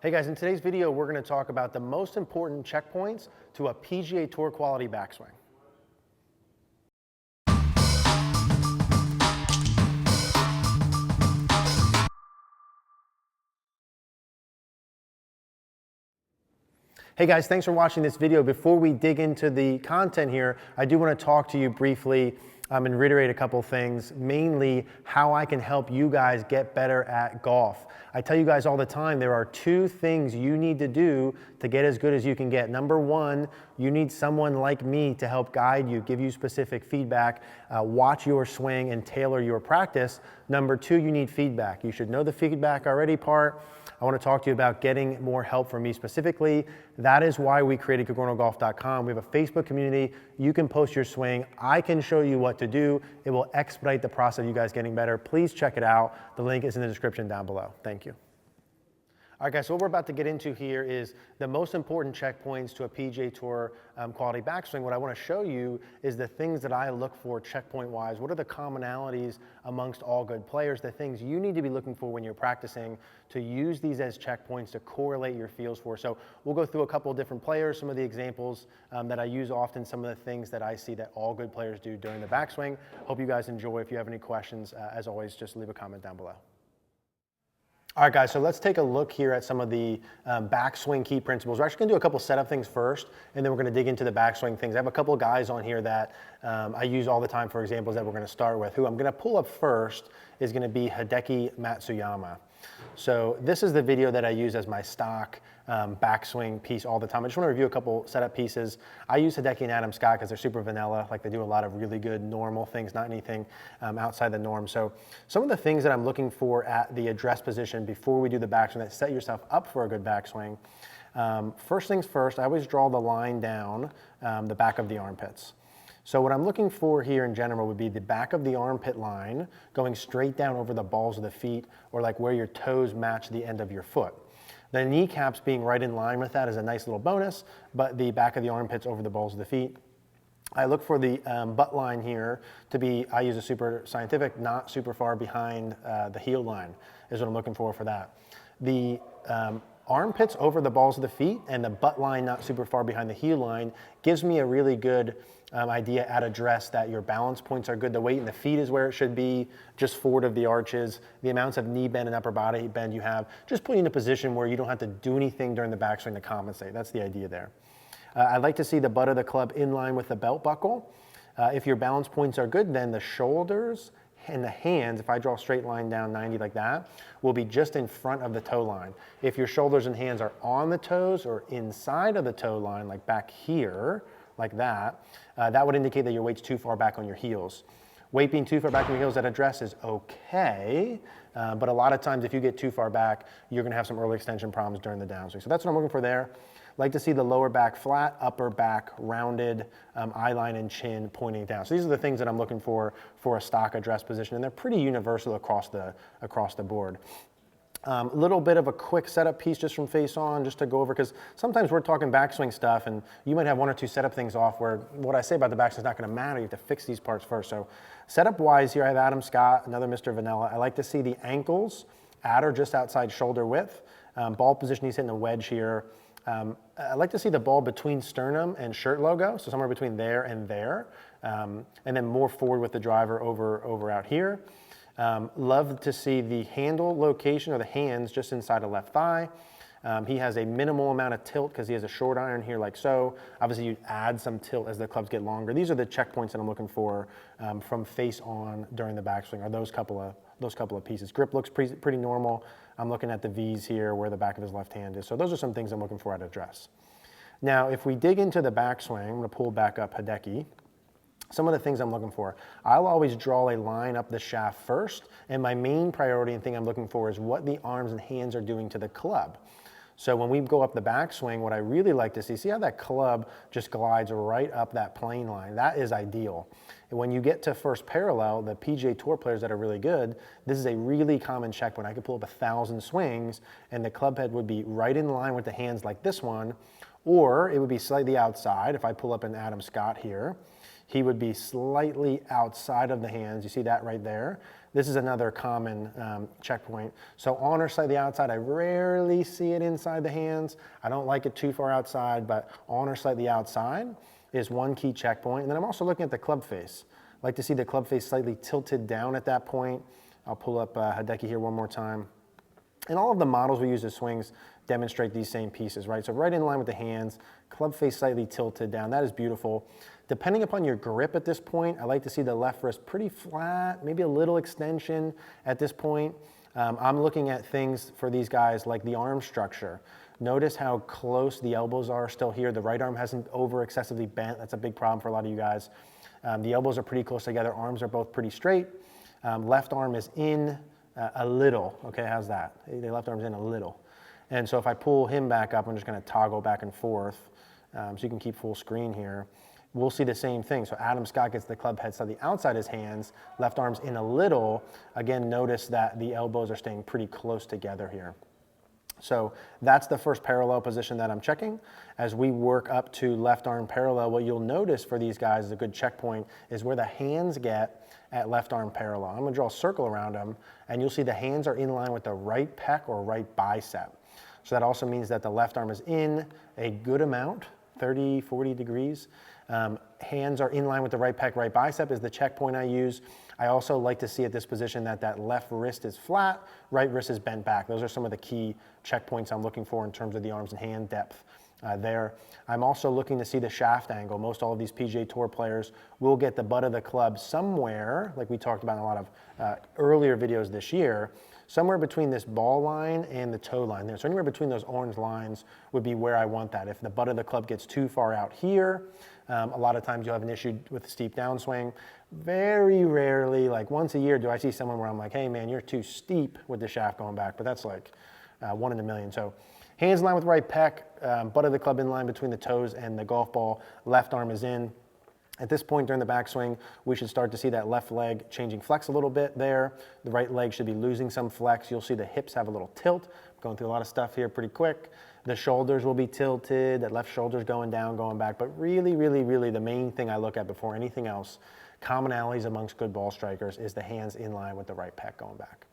Hey guys, in today's video, we're going to talk about the most important checkpoints to a PGA Tour quality backswing. Hey guys, thanks for watching this video. Before we dig into the content here, I do want to talk to you briefly and reiterate a couple things, mainly how I can help you guys get better at golf. I tell you guys all the time, there are two things you need to do to get as good as you can get. Number one, you need someone like me to help guide you, give you specific feedback, watch your swing and tailor your practice. Number two, you need feedback. You should know the feedback already part. I want to talk to you about getting more help from me specifically. That is why we created CogornoGolf.com. We have a Facebook community. You can post your swing. I can show you what to do. It will expedite the process of you guys getting better. Please check it out. The link is in the description down below. Thank you. All right, guys, so what we're about to get into here is the most important checkpoints to a PGA Tour quality backswing. What I want to show you is the things that I look for checkpoint-wise. What are the commonalities amongst all good players, the things you need to be looking for when you're practicing to use these as checkpoints to correlate your feels for. So we'll go through a couple of different players, some of the examples that I use often, some of the things that I see that all good players do during the backswing. Hope you guys enjoy. If you have any questions, as always, just leave a comment down below. All right, guys, so let's take a look here at some of the backswing key principles. We're actually going to do a couple setup things first, and then we're going to dig into the backswing things. I have a couple of guys on here that I use all the time for examples that we're going to start with. Who I'm going to pull up first is going to be Hideki Matsuyama. So this is the video that I use as my stock backswing piece all the time. I just want to review a couple setup pieces. I use Hideki and Adam Scott because they're super vanilla. Like, they do a lot of really good normal things, not anything outside the norm. So some of the things that I'm looking for at the address position before we do the backswing that set yourself up for a good backswing. First things first, I always draw the line down the back of the armpits. So what I'm looking for here in general would be the back of the armpit line going straight down over the balls of the feet, or like where your toes match the end of your foot. The kneecaps being right in line with that is a nice little bonus, but the back of the armpits over the balls of the feet. I look for the butt line here to be, I use a super scientific, not super far behind the heel line is what I'm looking for that. The armpits over the balls of the feet and the butt line not super far behind the heel line gives me a really good idea at address that your balance points are good. The weight in the feet is where it should be, just forward of the arches. The amounts of knee bend and upper body bend you have, just put you in a position where you don't have to do anything during the backswing to compensate. That's the idea there. I'd like to see the butt of the club in line with the belt buckle. If your balance points are good, then the shoulders and the hands, if I draw a straight line down 90 like that, will be just in front of the toe line. If your shoulders and hands are on the toes or inside of the toe line, like back here, like that, that would indicate that your weight's too far back on your heels. Weight being too far back on your heels at address is okay, but a lot of times if you get too far back, you're gonna have some early extension problems during the downswing. So that's what I'm looking for there. Like to see the lower back flat, upper back rounded, eye line and chin pointing down. So these are the things that I'm looking for a stock address position, and they're pretty universal across the board. Little bit of a quick setup piece just from face on, just to go over, because sometimes we're talking backswing stuff and you might have one or two setup things off where what I say about the backswing is not going to matter. You have to fix these parts first. So setup wise here, I have Adam Scott, another Mr. Vanilla. I like to see the ankles at or just outside shoulder width. Ball position, he's hitting a wedge here. I like to see the ball between sternum and shirt logo, so somewhere between there and there, and then more forward with the driver over out here. Love to see the handle location or the hands just inside of left thigh. He has a minimal amount of tilt because he has a short iron here like so. Obviously you add some tilt as the clubs get longer. These are the checkpoints that I'm looking for from face on during the backswing, are those couple of pieces. Grip looks pretty normal. I'm looking at the V's here where the back of his left hand is. So those are some things I'm looking for at address. Now if we dig into the backswing, I'm going to pull back up Hideki. Some of the things I'm looking for. I'll always draw a line up the shaft first, and my main priority and thing I'm looking for is what the arms and hands are doing to the club. So when we go up the backswing, what I really like to see how that club just glides right up that plane line. That is ideal. And when you get to first parallel, the PGA Tour players that are really good, this is a really common checkpoint. I could pull up 1,000 swings and the club head would be right in line with the hands like this one, or it would be slightly outside. If I pull up an Adam Scott here, he would be slightly outside of the hands. You see that right there? This is another common checkpoint. So on or slightly outside, I rarely see it inside the hands. I don't like it too far outside, but on or slightly outside is one key checkpoint. And then I'm also looking at the club face. I like to see the club face slightly tilted down at that point. I'll pull up Hideki here one more time. And all of the models we use as swings demonstrate these same pieces, right? So right in line with the hands, club face slightly tilted down. That is beautiful. Depending upon your grip at this point, I like to see the left wrist pretty flat, maybe a little extension at this point. I'm looking at things for these guys like the arm structure. Notice how close the elbows are still here. The right arm hasn't over excessively bent. That's a big problem for a lot of you guys. The elbows are pretty close together. Arms are both pretty straight. Left arm is in a little. Okay, how's that? The left arm's in a little. And so if I pull him back up, I'm just going to toggle back and forth so you can keep full screen here. We'll see the same thing. So Adam Scott gets the club head slightly outside his hands, left arm's in a little. Again, notice that the elbows are staying pretty close together here. So that's the first parallel position that I'm checking. As we work up to left arm parallel, what you'll notice for these guys is a good checkpoint is where the hands get at left arm parallel. I'm gonna draw a circle around them, and you'll see the hands are in line with the right pec or right bicep. So that also means that the left arm is in a good amount, 30, 40 degrees. Hands are in line with the right pec, right bicep is the checkpoint I use. I also like to see at this position that left wrist is flat, right wrist is bent back. Those are some of the key checkpoints I'm looking for in terms of the arms and hand depth there. I'm also looking to see the shaft angle. Most all of these PGA Tour players will get the butt of the club somewhere, like we talked about in a lot of earlier videos this year, somewhere between this ball line and the toe line there. So anywhere between those orange lines would be where I want that. If the butt of the club gets too far out here, a lot of times you'll have an issue with the steep downswing. Very rarely, like once a year, do I see someone where I'm like, hey man, you're too steep with the shaft going back, but that's like 1 in a million. So hands in line with right pec, butt of the club in line between the toes and the golf ball, left arm is in. At this point during the backswing, we should start to see that left leg changing flex a little bit there. The right leg should be losing some flex. You'll see the hips have a little tilt. I'm going through a lot of stuff here pretty quick. The shoulders will be tilted, that left shoulder's going down, going back. But really, really, really the main thing I look at before anything else, commonalities amongst good ball strikers, is the hands in line with the right pec going back.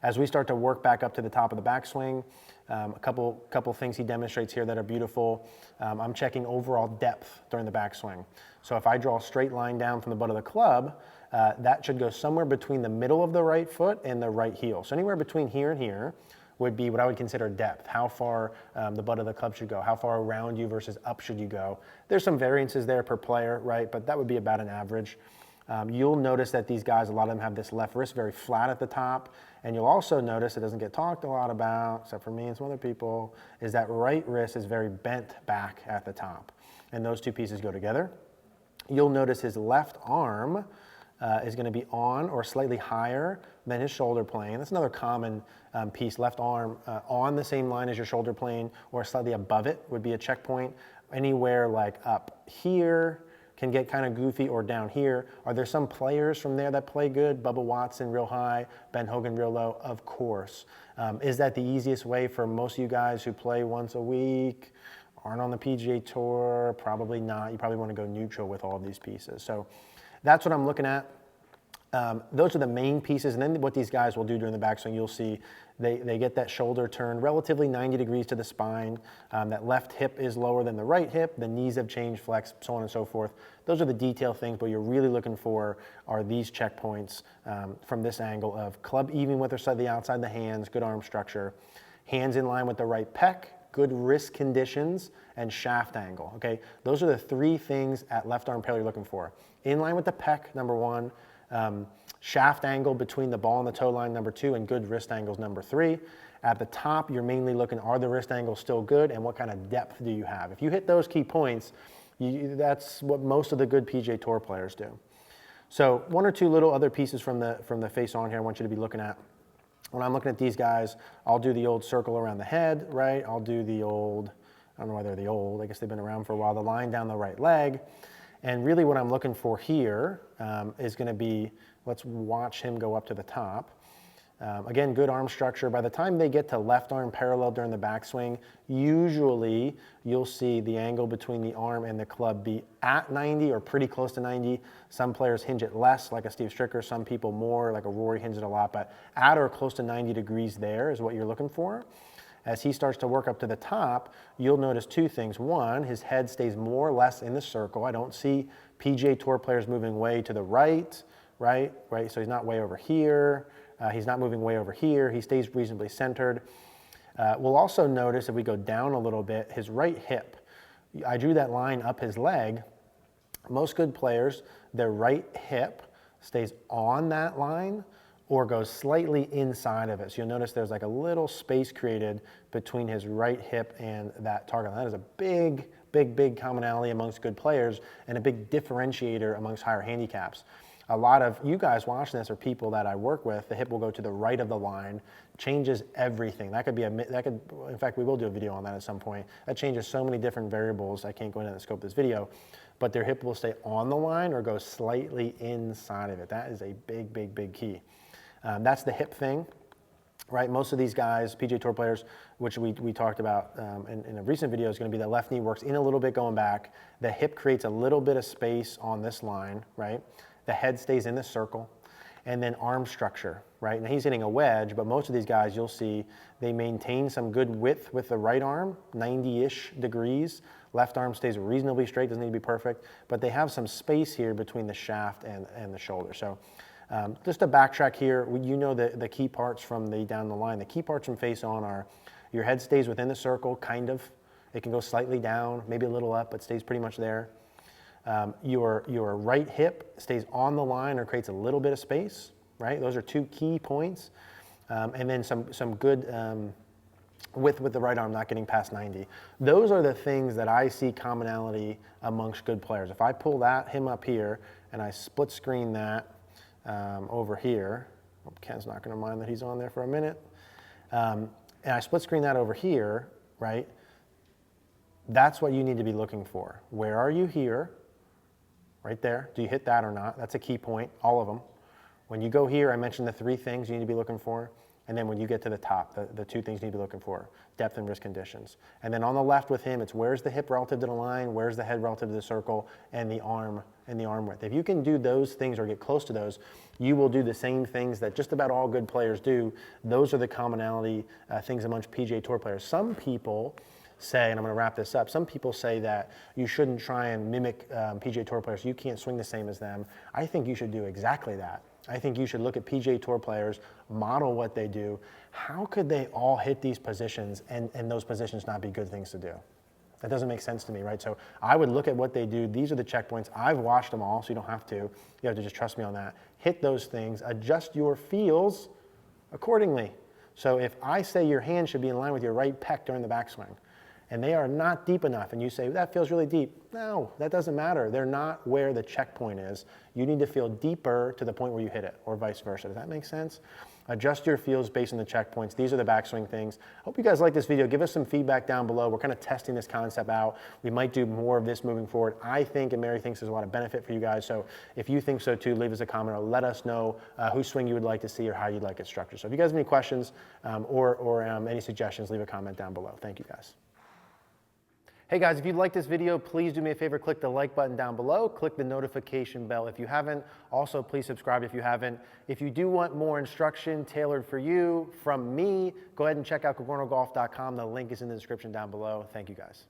As we start to work back up to the top of the backswing, a couple things he demonstrates here that are beautiful. I'm checking overall depth during the backswing. So if I draw a straight line down from the butt of the club, that should go somewhere between the middle of the right foot and the right heel. So anywhere between here and here would be what I would consider depth, how far the butt of the club should go, how far around you versus up should you go. There's some variances there per player, right? But that would be about an average. You'll notice that these guys, a lot of them have this left wrist very flat at the top. And you'll also notice, it doesn't get talked a lot about, except for me and some other people, is that right wrist is very bent back at the top. And those two pieces go together. You'll notice his left arm is going to be on or slightly higher than his shoulder plane. That's another common piece. Left arm on the same line as your shoulder plane or slightly above it would be a checkpoint. Anywhere like up here can get kind of goofy, or down here. Are there some players from there that play good? Bubba Watson real high, Ben Hogan real low, of course. Is that the easiest way for most of you guys who play once a week, aren't on the PGA Tour? Probably not. You probably want to go neutral with all of these pieces. So that's what I'm looking at. Those are the main pieces, and then what these guys will do during the backswing, you'll see they get that shoulder turned relatively 90 degrees to the spine. That left hip is lower than the right hip. The knees have changed, flex, so on and so forth. Those are the detail things, but you're really looking for are these checkpoints from this angle of club even with or slightly outside the hands, good arm structure, hands in line with the right pec, good wrist conditions, and shaft angle, okay? Those are the three things at left arm parallel you're looking for. In line with the pec, number one. Shaft angle between the ball and the toe line, number two, and good wrist angles, number three. At the top, you're mainly looking, are the wrist angles still good, and what kind of depth do you have? If you hit those key points, that's what most of the good PGA Tour players do. So one or two little other pieces from the face on here I want you to be looking at. When I'm looking at these guys, I'll do the old circle around the head, right? I'll do the old, I don't know why they're the old, I guess they've been around for a while, the line down the right leg. And really what I'm looking for here is going to be, let's watch him go up to the top. Again, good arm structure. By the time they get to left arm parallel during the backswing, usually you'll see the angle between the arm and the club be at 90 or pretty close to 90. Some players hinge it less, like a Steve Stricker. Some people more, like a Rory, hinge it a lot. But at or close to 90 degrees there is what you're looking for. As he starts to work up to the top, you'll notice two things. One, his head stays more or less in the circle. I don't see PGA Tour players moving way to the right, right? So he's not way over here. He's not moving way over here. He stays reasonably centered. We'll also notice if we go down a little bit, his right hip. I drew that line up his leg. Most good players, their right hip stays on that line or goes slightly inside of it. So you'll notice there's like a little space created between his right hip and that target line. That is a big commonality amongst good players and a big differentiator amongst higher handicaps. A lot of you guys watching this are people that I work with. The hip will go to the right of the line, changes everything. That could be in fact, we will do a video on that at some point. That changes so many different variables. I can't go into the scope of this video, but their hip will stay on the line or go slightly inside of it. That is a big key. That's the hip thing, right? Most of these guys, PGA Tour players, which we talked about in a recent video, is going to be the left knee works in a little bit going back. The hip creates a little bit of space on this line, right? The head stays in the circle, and then arm structure, right? Now he's hitting a wedge, but most of these guys you'll see they maintain some good width with the right arm, 90-ish degrees. Left arm stays reasonably straight, doesn't need to be perfect, but they have some space here between the shaft and the shoulder. So just to backtrack here, you know the key parts from the down the line. The key parts from face on are your head stays within the circle, kind of. It can go slightly down, maybe a little up, but stays pretty much there. Your right hip stays on the line or creates a little bit of space, right? Those are two key points. And then some good width with the right arm, not getting past 90. Those are the things that I see commonality amongst good players. If I pull him up here and I split screen that over here, Ken's not gonna mind that he's on there for a minute. And I split screen that over here, right? That's what you need to be looking for. Where are you here? Right there. Do you hit that or not? That's a key point, all of them. When you go here, I mentioned the three things you need to be looking for. And then when you get to the top, the two things you need to be looking for, depth and risk conditions. And then on the left with him, it's where's the hip relative to the line, where's the head relative to the circle, and the arm width. If you can do those things or get close to those, you will do the same things that just about all good players do. Those are the commonality things amongst PGA Tour players. Some people say, and I'm going to wrap this up, some people say that you shouldn't try and mimic PGA Tour players. You can't swing the same as them. I think you should do exactly that. I think you should look at PGA Tour players, model what they do. How could they all hit these positions and those positions not be good things to do? That doesn't make sense to me, right? So I would look at what they do. These are the checkpoints. I've watched them all, so you don't have to. You have to just trust me on that. Hit those things. Adjust your feels accordingly. So if I say your hand should be in line with your right pec during the backswing, and they are not deep enough, and you say, that feels really deep. No, that doesn't matter. They're not where the checkpoint is. You need to feel deeper to the point where you hit it, or vice versa. Does that make sense? Adjust your feels based on the checkpoints. These are the backswing things. Hope you guys like this video. Give us some feedback down below. We're kind of testing this concept out. We might do more of this moving forward. I think, and Mary thinks, there's a lot of benefit for you guys. So if you think so too, leave us a comment or let us know whose swing you would like to see or how you'd like it structured. So if you guys have any questions or any suggestions, leave a comment down below. Thank you guys. Hey guys, if you like this video, please do me a favor, click the like button down below, click the notification bell if you haven't. Also, please subscribe if you haven't. If you do want more instruction tailored for you from me, go ahead and check out cogornogolf.com. The link is in the description down below. Thank you guys.